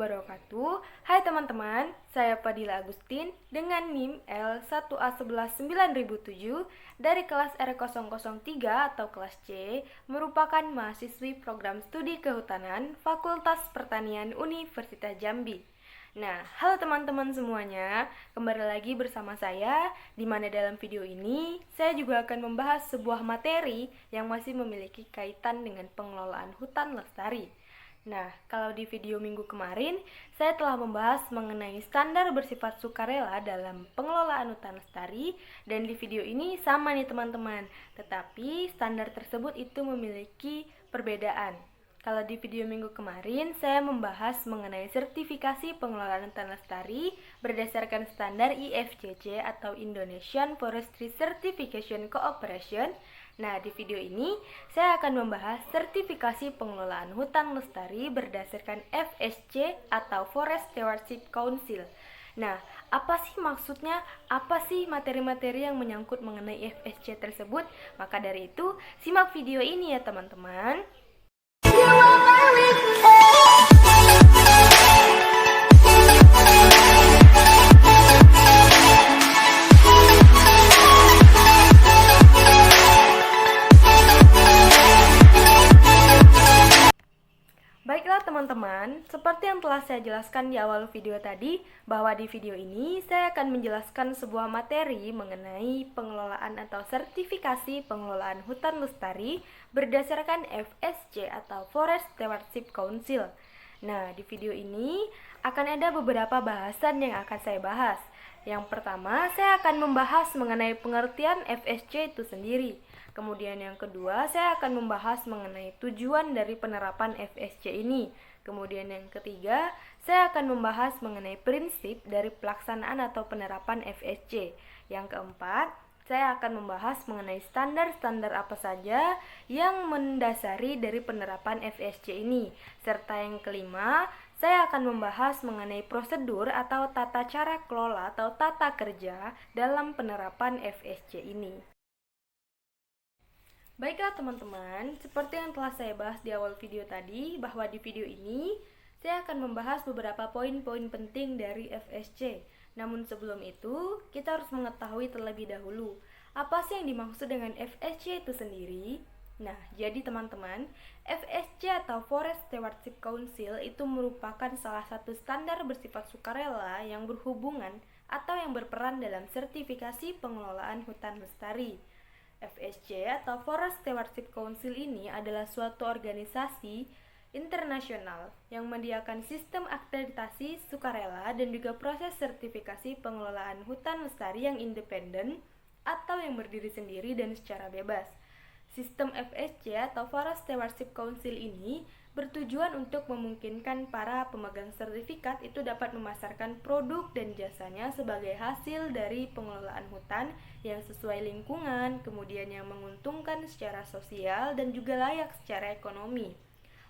wabarakatuh. Hai teman-teman, saya Fadila Agustin dengan NIM L1A119.007 dari kelas R003 atau kelas C, merupakan mahasiswi program studi kehutanan Fakultas Pertanian Universitas Jambi. Nah, halo teman-teman semuanya, kembali lagi bersama saya, di mana dalam video ini saya juga akan membahas sebuah materi yang masih memiliki kaitan dengan pengelolaan hutan lestari. Nah, kalau di video minggu kemarin, saya telah membahas mengenai standar bersifat sukarela dalam pengelolaan hutan lestari, dan di video ini sama nih teman-teman, tetapi standar tersebut itu memiliki perbedaan. Kalau di video minggu kemarin, saya membahas mengenai sertifikasi pengelolaan hutan lestari berdasarkan standar IFCC atau Indonesian Forestry Certification Cooperation. Nah, di video ini saya akan membahas sertifikasi pengelolaan hutan lestari berdasarkan FSC atau Forest Stewardship Council. Nah, apa sih maksudnya? Apa sih materi-materi yang menyangkut mengenai FSC tersebut? Maka dari itu, simak video ini ya teman-teman. Baiklah teman-teman, seperti yang telah saya jelaskan di awal video tadi, bahwa di video ini saya akan menjelaskan sebuah materi mengenai pengelolaan atau sertifikasi pengelolaan hutan lestari berdasarkan FSC atau Forest Stewardship Council. Nah, di video ini akan ada beberapa bahasan yang akan saya bahas. Yang pertama, saya akan membahas mengenai pengertian FSC itu sendiri. Kemudian yang kedua, saya akan membahas mengenai tujuan dari penerapan FSC ini. Kemudian yang ketiga, saya akan membahas mengenai prinsip dari pelaksanaan atau penerapan FSC. Yang keempat, saya akan membahas mengenai standar-standar apa saja yang mendasari dari penerapan FSC ini. Serta yang kelima, saya akan membahas mengenai prosedur atau tata cara kelola atau tata kerja dalam penerapan FSC ini. Baiklah teman-teman, seperti yang telah saya bahas di awal video tadi, bahwa di video ini saya akan membahas beberapa poin-poin penting dari FSC. Namun sebelum itu, kita harus mengetahui terlebih dahulu, apa sih yang dimaksud dengan FSC itu sendiri? Nah, jadi teman-teman, FSC atau Forest Stewardship Council itu merupakan salah satu standar bersifat sukarela yang berhubungan atau yang berperan dalam sertifikasi pengelolaan hutan lestari. FSC atau Forest Stewardship Council ini adalah suatu organisasi internasional yang menyediakan sistem akreditasi sukarela dan juga proses sertifikasi pengelolaan hutan lestari yang independen atau yang berdiri sendiri dan secara bebas. Sistem FSC atau Forest Stewardship Council ini bertujuan untuk memungkinkan para pemegang sertifikat itu dapat memasarkan produk dan jasanya sebagai hasil dari pengelolaan hutan yang sesuai lingkungan, kemudian yang menguntungkan secara sosial dan juga layak secara ekonomi.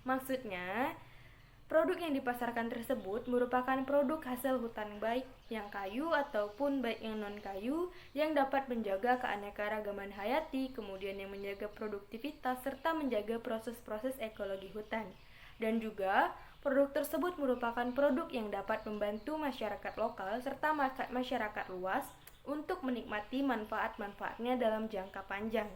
Maksudnya, produk yang dipasarkan tersebut merupakan produk hasil hutan baik yang kayu ataupun baik yang non-kayu yang dapat menjaga keanekaragaman hayati, kemudian yang menjaga produktivitas serta menjaga proses-proses ekologi hutan. Dan juga, produk tersebut merupakan produk yang dapat membantu masyarakat lokal serta masyarakat luas untuk menikmati manfaat-manfaatnya dalam jangka panjang.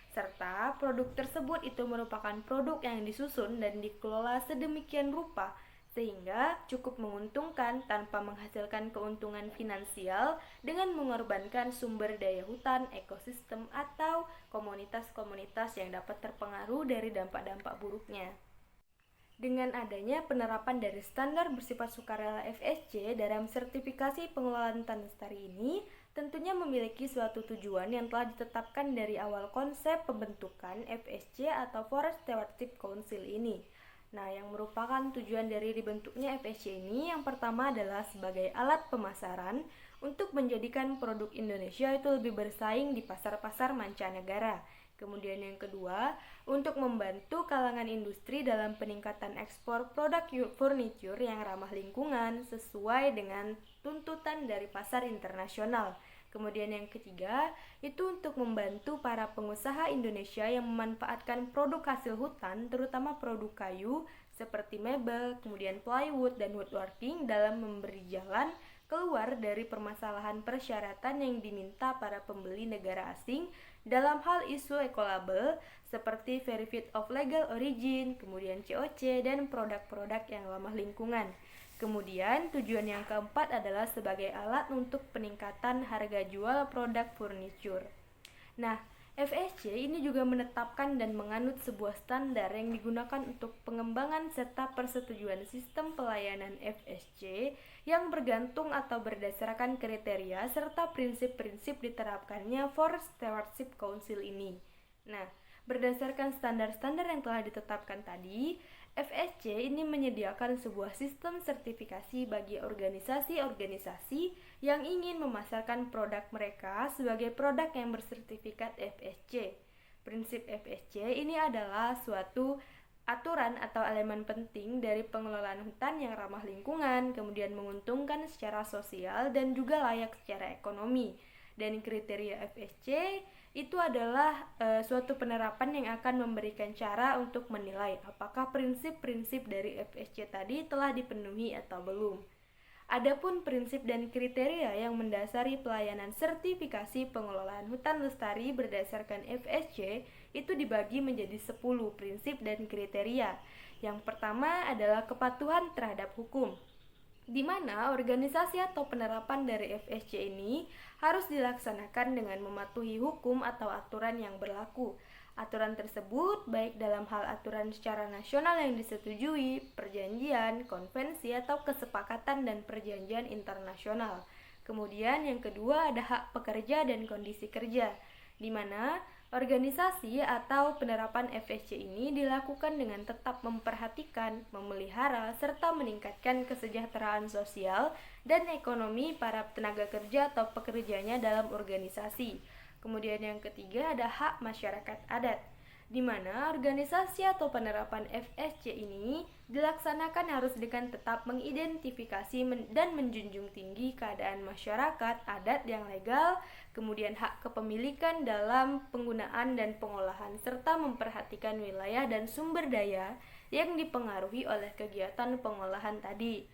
Serta produk tersebut itu merupakan produk yang disusun dan dikelola sedemikian rupa sehingga cukup menguntungkan tanpa menghasilkan keuntungan finansial dengan mengorbankan sumber daya hutan, ekosistem, atau komunitas-komunitas yang dapat terpengaruh dari dampak-dampak buruknya. Dengan adanya penerapan dari standar bersifat sukarela FSC dalam sertifikasi pengelolaan hutan lestari ini, tentunya memiliki suatu tujuan yang telah ditetapkan dari awal konsep pembentukan FSC atau Forest Stewardship Council ini. Nah, yang merupakan tujuan dari dibentuknya FSC ini yang pertama adalah sebagai alat pemasaran untuk menjadikan produk Indonesia itu lebih bersaing di pasar-pasar mancanegara. Kemudian yang kedua, untuk membantu kalangan industri dalam peningkatan ekspor produk furniture yang ramah lingkungan sesuai dengan tuntutan dari pasar internasional. Kemudian yang ketiga, itu untuk membantu para pengusaha Indonesia yang memanfaatkan produk hasil hutan, terutama produk kayu, seperti mebel, kemudian plywood dan woodworking dalam memberi jalan keluar dari permasalahan persyaratan yang diminta para pembeli negara asing dalam hal isu ekolabel seperti Verified of Legal Origin, kemudian COC, dan produk-produk yang ramah lingkungan. Kemudian tujuan yang keempat adalah sebagai alat untuk peningkatan harga jual produk furniture. Nah, FSC ini juga menetapkan dan menganut sebuah standar yang digunakan untuk pengembangan serta persetujuan sistem pelayanan FSC yang bergantung atau berdasarkan kriteria serta prinsip-prinsip diterapkannya for Stewardship Council ini. Nah, berdasarkan standar-standar yang telah ditetapkan tadi, FSC ini menyediakan sebuah sistem sertifikasi bagi organisasi-organisasi yang ingin memasarkan produk mereka sebagai produk yang bersertifikat FSC. Prinsip FSC ini adalah suatu aturan atau elemen penting dari pengelolaan hutan yang ramah lingkungan, kemudian menguntungkan secara sosial dan juga layak secara ekonomi. Dan kriteria FSC itu adalah suatu penerapan yang akan memberikan cara untuk menilai apakah prinsip-prinsip dari FSC tadi telah dipenuhi atau belum. Adapun prinsip dan kriteria yang mendasari pelayanan sertifikasi pengelolaan hutan lestari berdasarkan FSC itu dibagi menjadi 10 prinsip dan kriteria. Yang pertama adalah kepatuhan terhadap hukum, di mana organisasi atau penerapan dari FSC ini harus dilaksanakan dengan mematuhi hukum atau aturan yang berlaku. Aturan tersebut baik dalam hal aturan secara nasional yang disetujui, perjanjian, konvensi, atau kesepakatan dan perjanjian internasional. Kemudian yang kedua ada hak pekerja dan kondisi kerja, di mana organisasi atau penerapan FSC ini dilakukan dengan tetap memperhatikan, memelihara, serta meningkatkan kesejahteraan sosial dan ekonomi para tenaga kerja atau pekerjanya dalam organisasi. Kemudian yang ketiga ada hak masyarakat adat, di mana organisasi atau penerapan FSC ini dilaksanakan harus dengan tetap mengidentifikasi dan menjunjung tinggi keadaan masyarakat adat yang legal, kemudian hak kepemilikan dalam penggunaan dan pengolahan, serta memperhatikan wilayah dan sumber daya yang dipengaruhi oleh kegiatan pengolahan tadi.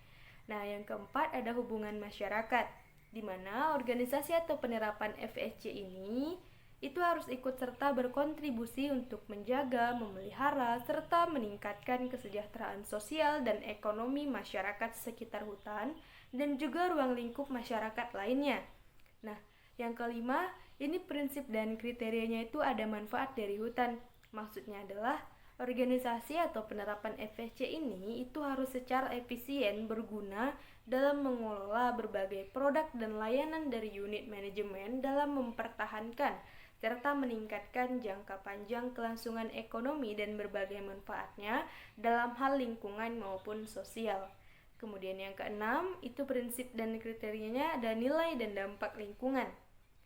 Nah, yang keempat ada hubungan masyarakat, di mana organisasi atau penerapan FSC ini itu harus ikut serta berkontribusi untuk menjaga, memelihara, serta meningkatkan kesejahteraan sosial dan ekonomi masyarakat sekitar hutan dan juga ruang lingkup masyarakat lainnya. Nah, yang kelima, ini prinsip dan kriterianya itu ada manfaat dari hutan. Maksudnya adalah organisasi atau penerapan FSC ini itu harus secara efisien berguna dalam mengelola berbagai produk dan layanan dari unit manajemen dalam mempertahankan serta meningkatkan jangka panjang kelangsungan ekonomi dan berbagai manfaatnya dalam hal lingkungan maupun sosial. Kemudian yang keenam, itu prinsip dan kriterianya ada nilai dan dampak lingkungan.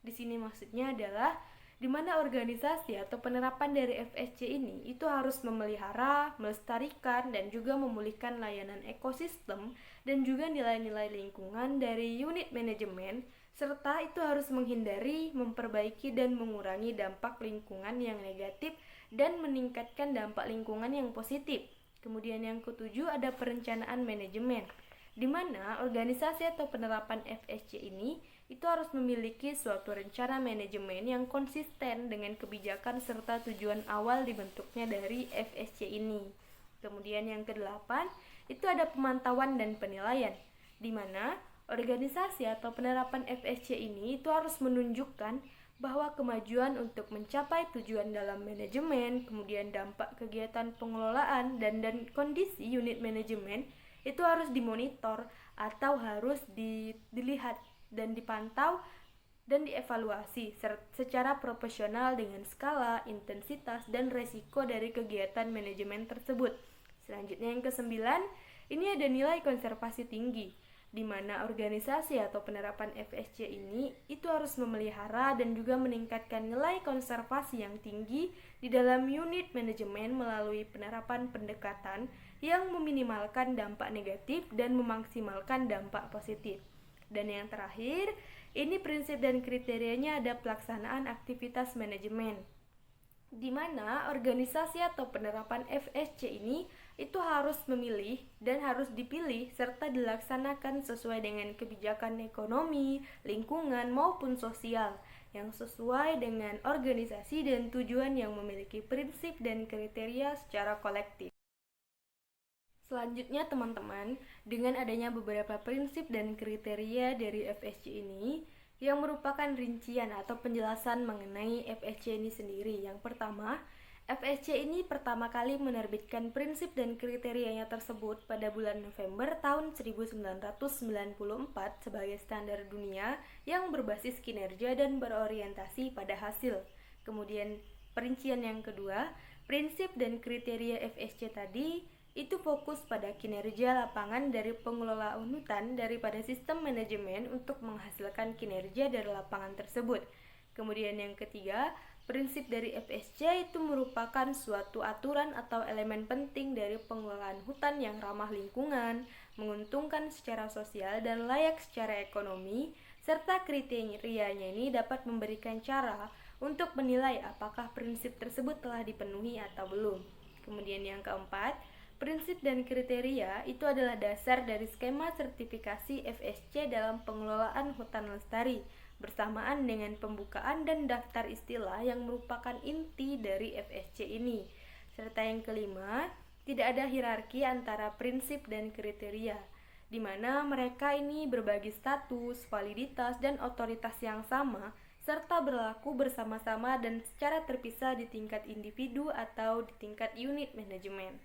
Di sini maksudnya adalah di mana organisasi atau penerapan dari FSC ini itu harus memelihara, melestarikan, dan juga memulihkan layanan ekosistem dan juga nilai-nilai lingkungan dari unit manajemen, serta itu harus menghindari, memperbaiki, dan mengurangi dampak lingkungan yang negatif dan meningkatkan dampak lingkungan yang positif. Kemudian yang ketujuh ada perencanaan manajemen, di mana organisasi atau penerapan FSC ini itu harus memiliki suatu rencana manajemen yang konsisten dengan kebijakan serta tujuan awal dibentuknya dari FSC ini. Kemudian yang kedelapan, itu ada pemantauan dan penilaian, di mana organisasi atau penerapan FSC ini itu harus menunjukkan bahwa kemajuan untuk mencapai tujuan dalam manajemen, kemudian dampak kegiatan pengelolaan dan kondisi unit manajemen itu harus dimonitor atau harus dilihat dan dipantau dan dievaluasi secara profesional dengan skala, intensitas, dan resiko dari kegiatan manajemen tersebut. Selanjutnya yang kesembilan, ini ada nilai konservasi tinggi, di mana organisasi atau penerapan FSC ini itu harus memelihara dan juga meningkatkan nilai konservasi yang tinggi di dalam unit manajemen melalui penerapan pendekatan yang meminimalkan dampak negatif dan memaksimalkan dampak positif. Dan yang terakhir, ini prinsip dan kriterianya ada pelaksanaan aktivitas manajemen, di mana organisasi atau penerapan FSC ini itu harus memilih dan harus dipilih serta dilaksanakan sesuai dengan kebijakan ekonomi, lingkungan maupun sosial yang sesuai dengan organisasi dan tujuan yang memiliki prinsip dan kriteria secara kolektif. Selanjutnya teman-teman, dengan adanya beberapa prinsip dan kriteria dari FSC ini yang merupakan rincian atau penjelasan mengenai FSC ini sendiri. Yang pertama, FSC ini pertama kali menerbitkan prinsip dan kriterianya tersebut pada bulan November tahun 1994 sebagai standar dunia yang berbasis kinerja dan berorientasi pada hasil. Kemudian perincian yang kedua, prinsip dan kriteria FSC tadi itu fokus pada kinerja lapangan dari pengelola hutan daripada sistem manajemen untuk menghasilkan kinerja dari lapangan tersebut. Kemudian yang ketiga, prinsip dari FSC itu merupakan suatu aturan atau elemen penting dari pengelolaan hutan yang ramah lingkungan, menguntungkan secara sosial dan layak secara ekonomi, serta kriterianya ini dapat memberikan cara untuk menilai apakah prinsip tersebut telah dipenuhi atau belum. Kemudian yang keempat, prinsip dan kriteria itu adalah dasar dari skema sertifikasi FSC dalam pengelolaan hutan lestari bersamaan dengan pembukaan dan daftar istilah yang merupakan inti dari FSC ini. Serta yang kelima, tidak ada hierarki antara prinsip dan kriteria, di mana mereka ini berbagi status, validitas, dan otoritas yang sama serta berlaku bersama-sama dan secara terpisah di tingkat individu atau di tingkat unit manajemen.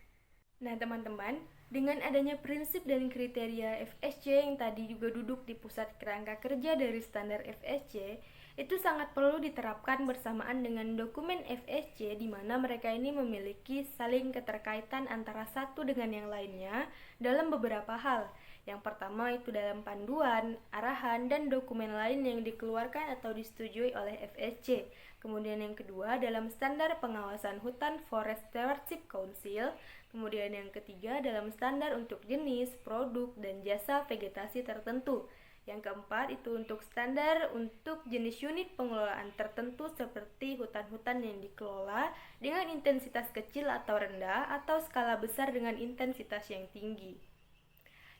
Nah teman-teman, dengan adanya prinsip dan kriteria FSC yang tadi juga duduk di pusat kerangka kerja dari standar FSC, itu sangat perlu diterapkan bersamaan dengan dokumen FSC di mana mereka ini memiliki saling keterkaitan antara satu dengan yang lainnya dalam beberapa hal. Yang pertama itu dalam panduan, arahan, dan dokumen lain yang dikeluarkan atau disetujui oleh FSC. Kemudian yang kedua dalam standar pengawasan hutan Forest Stewardship Council. Kemudian yang ketiga dalam standar untuk jenis, produk, dan jasa vegetasi tertentu. Yang keempat itu untuk standar untuk jenis unit pengelolaan tertentu seperti hutan-hutan yang dikelola dengan intensitas kecil atau rendah atau skala besar dengan intensitas yang tinggi.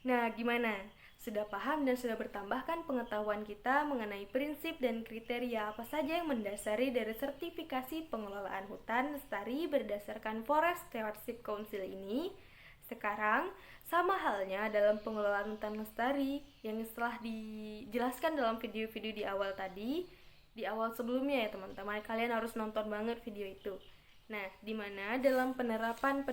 Nah, gimana? Sudah paham dan sudah bertambahkan pengetahuan kita mengenai prinsip dan kriteria apa saja yang mendasari dari sertifikasi pengelolaan hutan lestari berdasarkan Forest Stewardship Council ini? Sekarang, sama halnya dalam pengelolaan hutan lestari yang setelah dijelaskan dalam video-video di awal tadi, di awal sebelumnya ya teman-teman, kalian harus nonton banget video itu. Nah, di mana dalam penerapan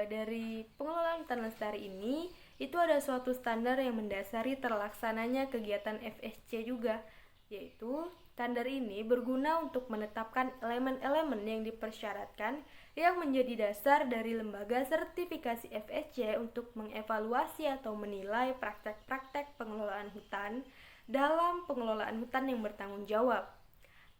dari pengelolaan hutan lestari ini itu ada suatu standar yang mendasari terlaksananya kegiatan FSC juga, yaitu standar ini berguna untuk menetapkan elemen-elemen yang dipersyaratkan yang menjadi dasar dari lembaga sertifikasi FSC untuk mengevaluasi atau menilai praktek-praktek pengelolaan hutan dalam pengelolaan hutan yang bertanggung jawab.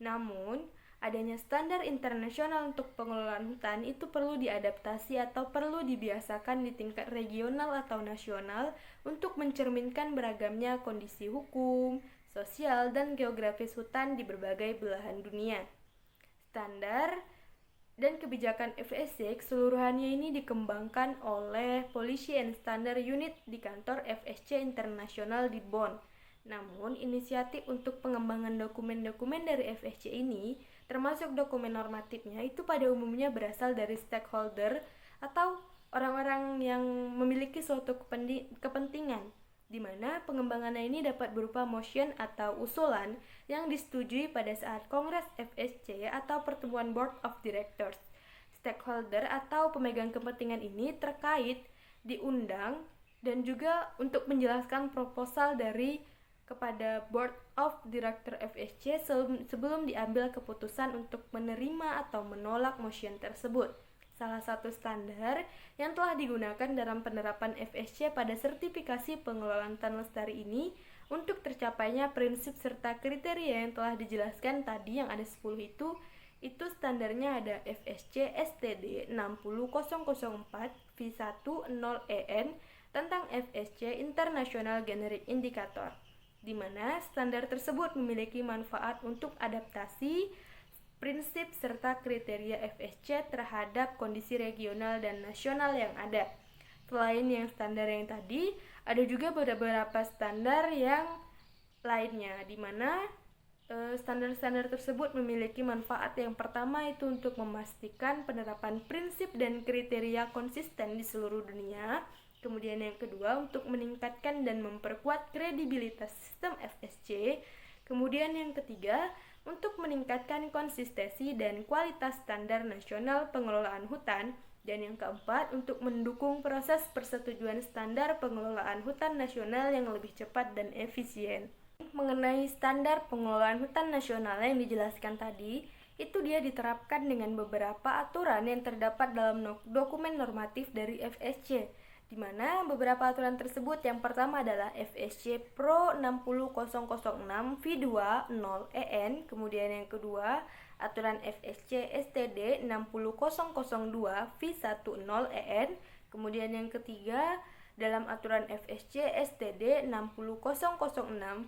Namun, adanya standar internasional untuk pengelolaan hutan itu perlu diadaptasi atau perlu dibiasakan di tingkat regional atau nasional untuk mencerminkan beragamnya kondisi hukum, sosial, dan geografis hutan di berbagai belahan dunia. Standar dan kebijakan FSC keseluruhannya ini dikembangkan oleh Policy and Standard Unit di kantor FSC Internasional di Bonn. Namun, inisiatif untuk pengembangan dokumen-dokumen dari FSC ini, termasuk dokumen normatifnya, itu pada umumnya berasal dari stakeholder atau orang-orang yang memiliki suatu kepentingan, di mana pengembangannya ini dapat berupa motion atau usulan yang disetujui pada saat Kongres FSC atau pertemuan Board of Directors. Stakeholder atau pemegang kepentingan ini terkait diundang dan juga untuk menjelaskan proposal dari kepada Board of Director FSC sebelum diambil keputusan untuk menerima atau menolak motion tersebut. Salah satu standar yang telah digunakan dalam penerapan FSC pada sertifikasi pengelolaan hutan lestari ini untuk tercapainya prinsip serta kriteria yang telah dijelaskan tadi yang ada 10 itu standarnya ada FSC STD 60004 V10EN tentang FSC International Generic Indicator, di mana standar tersebut memiliki manfaat untuk adaptasi prinsip serta kriteria FSC terhadap kondisi regional dan nasional yang ada. Selain yang standar yang tadi, ada juga beberapa standar yang lainnya, di mana standar-standar tersebut memiliki manfaat. Yang pertama itu untuk memastikan penerapan prinsip dan kriteria konsisten di seluruh dunia. Kemudian yang kedua untuk meningkatkan dan memperkuat kredibilitas sistem FSC. Kemudian yang ketiga untuk meningkatkan konsistensi dan kualitas standar nasional pengelolaan hutan. Dan yang keempat untuk mendukung proses persetujuan standar pengelolaan hutan nasional yang lebih cepat dan efisien. Mengenai standar pengelolaan hutan nasional yang dijelaskan tadi, itu dia diterapkan dengan beberapa aturan yang terdapat dalam dokumen normatif dari FSC, di mana beberapa aturan tersebut yang pertama adalah FSC Pro 60006 V2-0 EN, kemudian yang kedua aturan FSC STD 60002 V10 EN, kemudian yang ketiga dalam aturan FSC STD 60006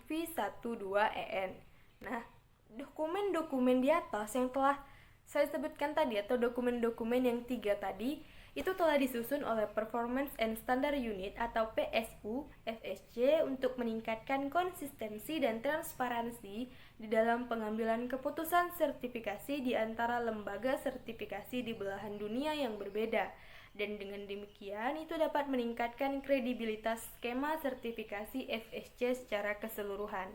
V12 EN. Nah, dokumen-dokumen di atas yang telah saya sebutkan tadi atau dokumen-dokumen yang 3 tadi itu telah disusun oleh Performance and Standard Unit atau PSU FSC untuk meningkatkan konsistensi dan transparansi di dalam pengambilan keputusan sertifikasi di antara lembaga sertifikasi di belahan dunia yang berbeda. Dan dengan demikian itu dapat meningkatkan kredibilitas skema sertifikasi FSC secara keseluruhan.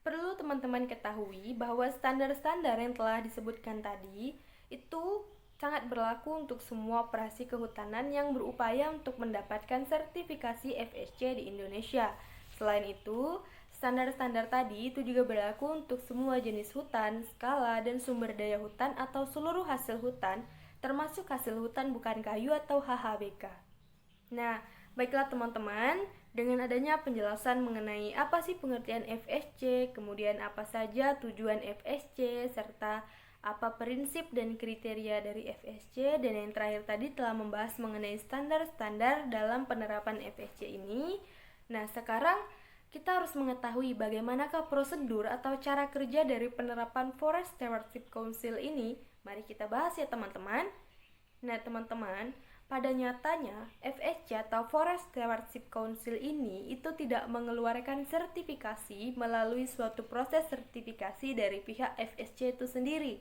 Perlu teman-teman ketahui bahwa standar-standar yang telah disebutkan tadi itu sangat berlaku untuk semua operasi kehutanan yang berupaya untuk mendapatkan sertifikasi FSC di Indonesia. Selain itu, standar-standar tadi itu juga berlaku untuk semua jenis hutan, skala, dan sumber daya hutan atau seluruh hasil hutan, termasuk hasil hutan bukan kayu atau HHBK. Nah, baiklah teman-teman, dengan adanya penjelasan mengenai apa sih pengertian FSC, kemudian apa saja tujuan FSC, serta apa prinsip dan kriteria dari FSC, dan yang terakhir tadi telah membahas mengenai standar-standar dalam penerapan FSC ini. Nah, sekarang kita harus mengetahui bagaimanakah prosedur atau cara kerja dari penerapan Forest Stewardship Council ini. Mari kita bahas ya teman-teman. Nah teman-teman, pada nyatanya FSC atau Forest Stewardship Council ini itu tidak mengeluarkan sertifikasi melalui suatu proses sertifikasi dari pihak FSC itu sendiri.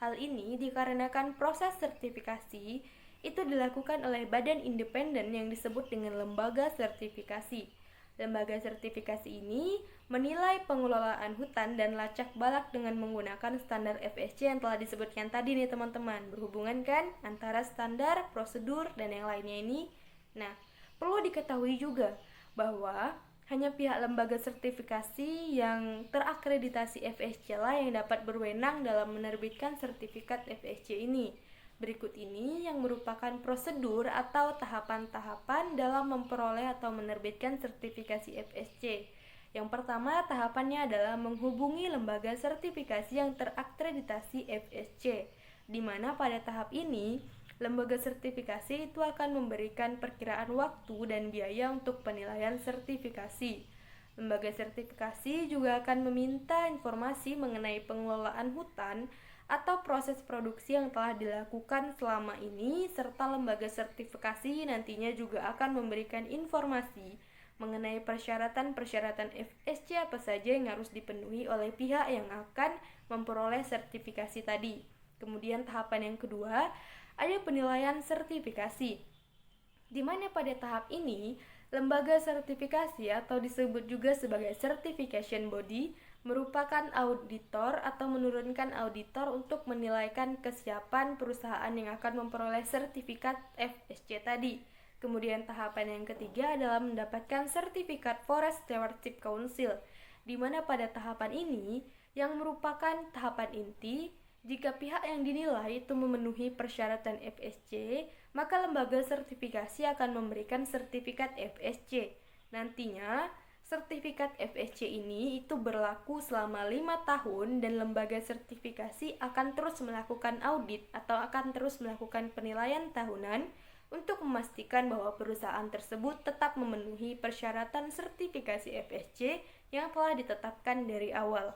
Hal ini dikarenakan proses sertifikasi itu dilakukan oleh badan independen yang disebut dengan lembaga sertifikasi. Lembaga sertifikasi ini menilai pengelolaan hutan dan lacak balak dengan menggunakan standar FSC yang telah disebutkan tadi nih teman-teman. Berhubungan kan antara standar, prosedur, dan yang lainnya ini. Nah, perlu diketahui juga bahwa hanya pihak lembaga sertifikasi yang terakreditasi FSC lah yang dapat berwenang dalam menerbitkan sertifikat FSC ini. Berikut ini yang merupakan prosedur atau tahapan-tahapan dalam memperoleh atau menerbitkan sertifikasi FSC. Yang pertama, tahapannya adalah menghubungi lembaga sertifikasi yang terakreditasi FSC, di mana pada tahap ini lembaga sertifikasi itu akan memberikan perkiraan waktu dan biaya untuk penilaian sertifikasi. Lembaga sertifikasi juga akan meminta informasi mengenai pengelolaan hutan atau proses produksi yang telah dilakukan selama ini, serta lembaga sertifikasi nantinya juga akan memberikan informasi mengenai persyaratan-persyaratan FSC apa saja yang harus dipenuhi oleh pihak yang akan memperoleh sertifikasi tadi. Kemudian tahapan yang kedua, ada penilaian sertifikasi, di mana pada tahap ini lembaga sertifikasi atau disebut juga sebagai certification body merupakan auditor atau menurunkan auditor untuk menilaikan kesiapan perusahaan yang akan memperoleh sertifikat FSC tadi. Kemudian tahapan yang ketiga adalah mendapatkan sertifikat Forest Stewardship Council, di mana pada tahapan ini yang merupakan tahapan inti. Jika pihak yang dinilai itu memenuhi persyaratan FSC, maka lembaga sertifikasi akan memberikan sertifikat FSC. Nantinya, sertifikat FSC ini itu berlaku selama 5 tahun dan lembaga sertifikasi akan terus melakukan audit atau akan terus melakukan penilaian tahunan untuk memastikan bahwa perusahaan tersebut tetap memenuhi persyaratan sertifikasi FSC yang telah ditetapkan dari awal.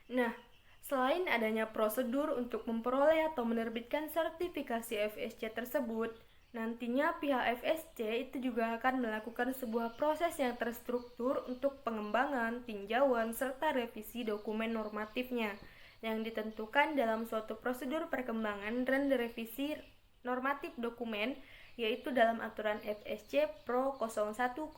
Nah, Selain adanya prosedur untuk memperoleh atau menerbitkan sertifikasi FSC tersebut, nantinya pihak FSC itu juga akan melakukan sebuah proses yang terstruktur untuk pengembangan, tinjauan, serta revisi dokumen normatifnya yang ditentukan dalam suatu prosedur perkembangan dan revisi normatif dokumen, yaitu dalam aturan FSC Pro 01001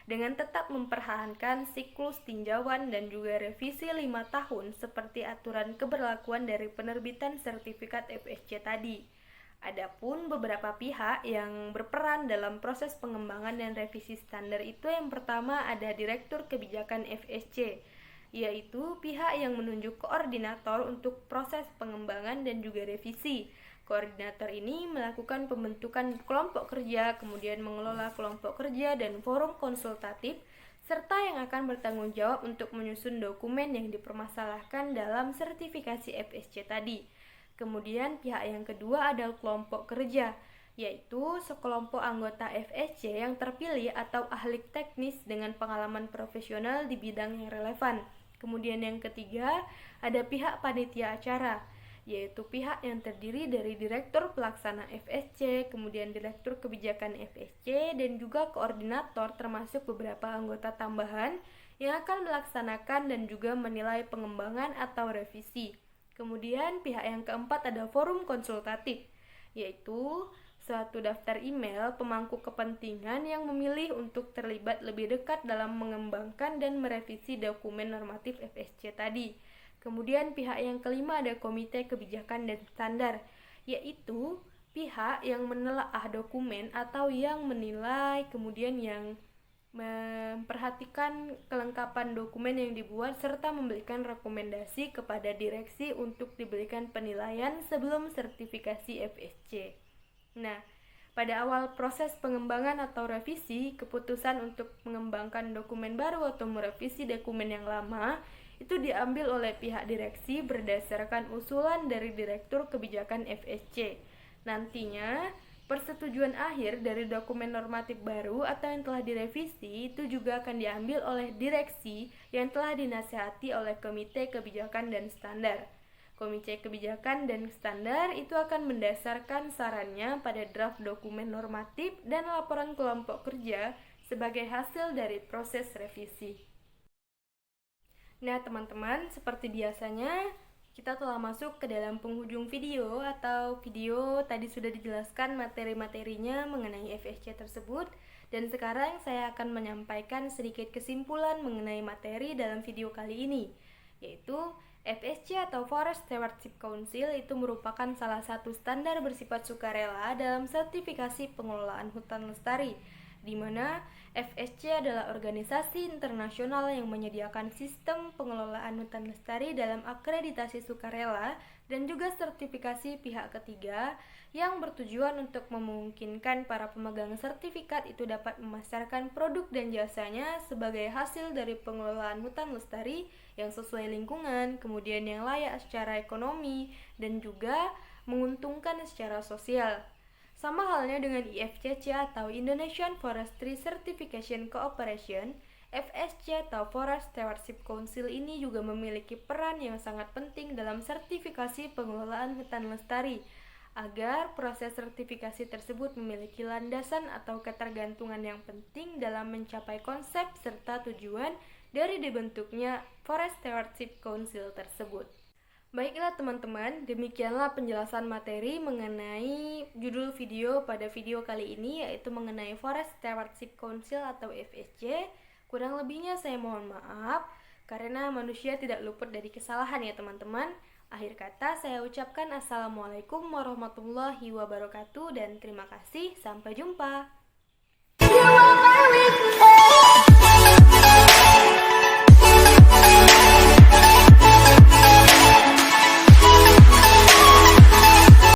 dengan tetap mempertahankan siklus tinjauan dan juga revisi 5 tahun seperti aturan keberlakuan dari penerbitan sertifikat FSC tadi. Adapun beberapa pihak yang berperan dalam proses pengembangan dan revisi standar itu, yang pertama ada Direktur Kebijakan FSC, yaitu pihak yang menunjuk koordinator untuk proses pengembangan dan juga revisi. Koordinator ini melakukan pembentukan kelompok kerja, kemudian mengelola kelompok kerja dan forum konsultatif, serta yang akan bertanggung jawab untuk menyusun dokumen yang dipermasalahkan dalam sertifikasi FSC tadi. Kemudian pihak yang kedua adalah kelompok kerja, yaitu sekelompok anggota FSC yang terpilih atau ahli teknis dengan pengalaman profesional di bidang yang relevan. Kemudian yang ketiga ada pihak panitia acara, yaitu pihak yang terdiri dari Direktur Pelaksana FSC, kemudian Direktur Kebijakan FSC, dan juga koordinator termasuk beberapa anggota tambahan yang akan melaksanakan dan juga menilai pengembangan atau revisi. Kemudian pihak yang keempat ada forum konsultatif, yaitu suatu daftar email pemangku kepentingan yang memilih untuk terlibat lebih dekat dalam mengembangkan dan merevisi dokumen normatif FSC tadi. Kemudian pihak yang kelima ada komite kebijakan dan standar, yaitu pihak yang menelaah dokumen atau yang menilai, kemudian yang memperhatikan kelengkapan dokumen yang dibuat serta memberikan rekomendasi kepada direksi untuk diberikan penilaian sebelum sertifikasi FSC. Nah, pada awal proses pengembangan atau revisi, keputusan untuk mengembangkan dokumen baru atau merevisi dokumen yang lama itu diambil oleh pihak direksi berdasarkan usulan dari Direktur Kebijakan FSC. Nantinya, persetujuan akhir dari dokumen normatif baru atau yang telah direvisi itu juga akan diambil oleh direksi yang telah dinasihati oleh Komite Kebijakan dan Standar. Komite Kebijakan dan Standar itu akan mendasarkan sarannya pada draft dokumen normatif dan laporan kelompok kerja sebagai hasil dari proses revisi. Nah teman-teman, seperti biasanya kita telah masuk ke dalam penghujung video atau video tadi sudah dijelaskan materi-materinya mengenai FSC tersebut, dan sekarang saya akan menyampaikan sedikit kesimpulan mengenai materi dalam video kali ini, yaitu FSC atau Forest Stewardship Council itu merupakan salah satu standar bersifat sukarela dalam sertifikasi pengelolaan hutan lestari, di mana FSC adalah organisasi internasional yang menyediakan sistem pengelolaan hutan lestari dalam akreditasi sukarela dan juga sertifikasi pihak ketiga yang bertujuan untuk memungkinkan para pemegang sertifikat itu dapat memasarkan produk dan jasanya sebagai hasil dari pengelolaan hutan lestari yang sesuai lingkungan, kemudian yang layak secara ekonomi, dan juga menguntungkan secara sosial. Sama halnya dengan IFCC atau Indonesian Forestry Certification Cooperation, FSC atau Forest Stewardship Council ini juga memiliki peran yang sangat penting dalam sertifikasi pengelolaan hutan lestari, agar proses sertifikasi tersebut memiliki landasan atau ketergantungan yang penting dalam mencapai konsep serta tujuan dari dibentuknya Forest Stewardship Council tersebut. Baiklah teman-teman, demikianlah penjelasan materi mengenai judul video pada video kali ini, yaitu mengenai Forest Stewardship Council atau FSC. Kurang lebihnya saya mohon maaf, karena manusia tidak luput dari kesalahan ya teman-teman. Akhir kata saya ucapkan Assalamualaikum warahmatullahi wabarakatuh dan terima kasih, sampai jumpa.